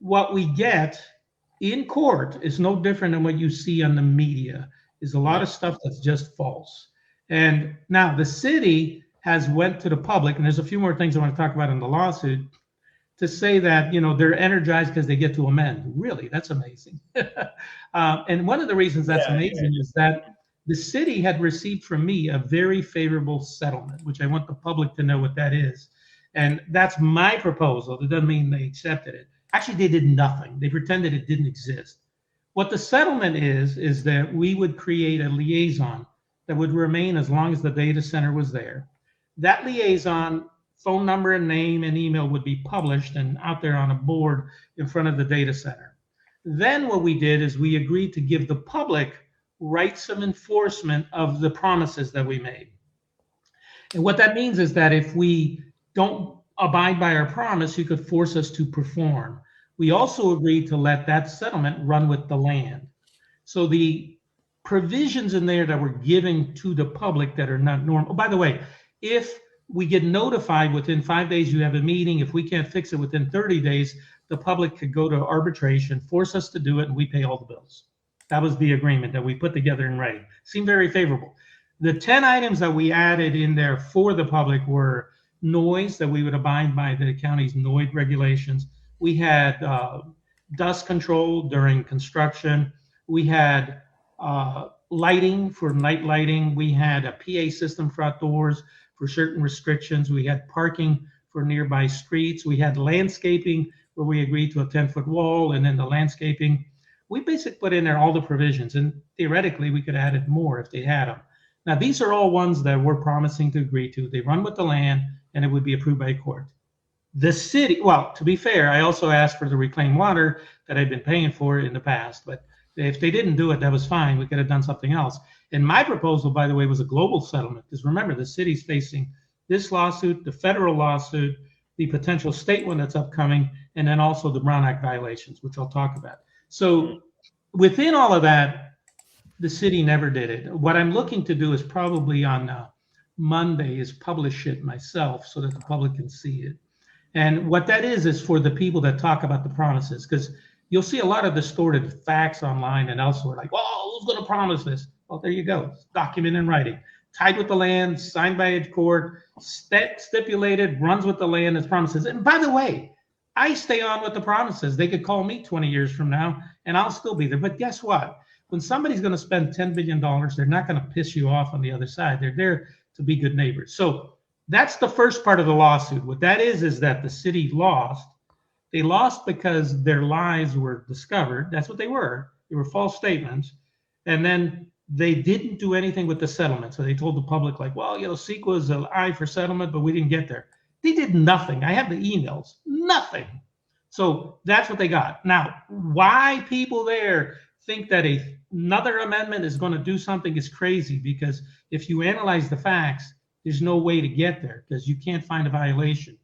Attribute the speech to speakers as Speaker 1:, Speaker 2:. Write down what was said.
Speaker 1: what we get in court is no different than what you see on the media. Is a lot
Speaker 2: Yeah.
Speaker 1: of stuff that's just false. And now the city has went to the public, and there's a few more things I want to talk about in the lawsuit to say that they're energized because they get to amend. Really, that's amazing. And one of the reasons that's
Speaker 2: Yeah.
Speaker 1: amazing is that the city had received from me a very favorable settlement, which I want the public to know what that is. And that's my proposal. That doesn't mean they accepted it. Actually, they did nothing. They pretended it didn't exist. What the settlement is that we would create a liaison that would remain as long as the data center was there. That liaison phone number and name and email would be published and out there on a board in front of the data center. Then what we did is we agreed to give the public rights of enforcement of the promises that we made. And what that means is that if we don't abide by our promise, you could force us to perform. We also agreed to let that settlement run with the land. So the provisions in there that we're giving to the public that are not normal. Oh, by the way, if we get notified within 5 days you have a meeting, if we can't fix it within 30 days, the public could go to arbitration, force us to do it, and we pay all the bills. That was the agreement that we put together in writing. Seemed very favorable. The 10 items that we added in there for the public were noise, that we would abide by the county's noise regulations. We had dust control during construction. We had lighting for night lighting. We had a PA system for outdoors for certain restrictions. We had parking for nearby streets. We had landscaping where we agreed to a 10-foot wall, and then the landscaping. We basically put in there all the provisions, and theoretically we could have added more if they had them. Now, these are all ones that we're promising to agree to. They run with the land, and it would be approved by court. The city, well, to be fair, I also asked for the reclaimed water that I'd been paying for in the past, but if they didn't do it, that was fine. We could have done something else. And my proposal, by the way, was a global settlement, because remember, the city's facing this lawsuit, the federal lawsuit, the potential state one that's upcoming, and then also the Brown Act violations, which I'll talk about. So within all of that, the city never did it. What I'm looking to do is probably on Monday is publish it myself so that the public can see it. And what that is for the people that talk about the promises, because you'll see a lot of distorted facts online and elsewhere, like, oh, who's going to promise this? Well, there you go. It's document in writing. Tied with the land, signed by a court, stipulated, runs with the land as promises. And by the way, I stay on with the promises. They could call me 20 years from now, and I'll still be there. But guess what? When somebody's going to spend $10 billion, they're not going to piss you off on the other side. They're there to be good neighbors. So that's the first part of the lawsuit. What that is that the city lost. They lost because their lies were discovered. That's what they were. They were false statements. And then they didn't do anything with the settlement. So they told the public, like, well, CEQA is an eye for settlement, but we didn't get there. They did nothing. I have the emails. Nothing. So that's what they got. Now, why people there think that another amendment is going to do something is crazy, because if you analyze the facts, there's no way to get there because you can't find a violation.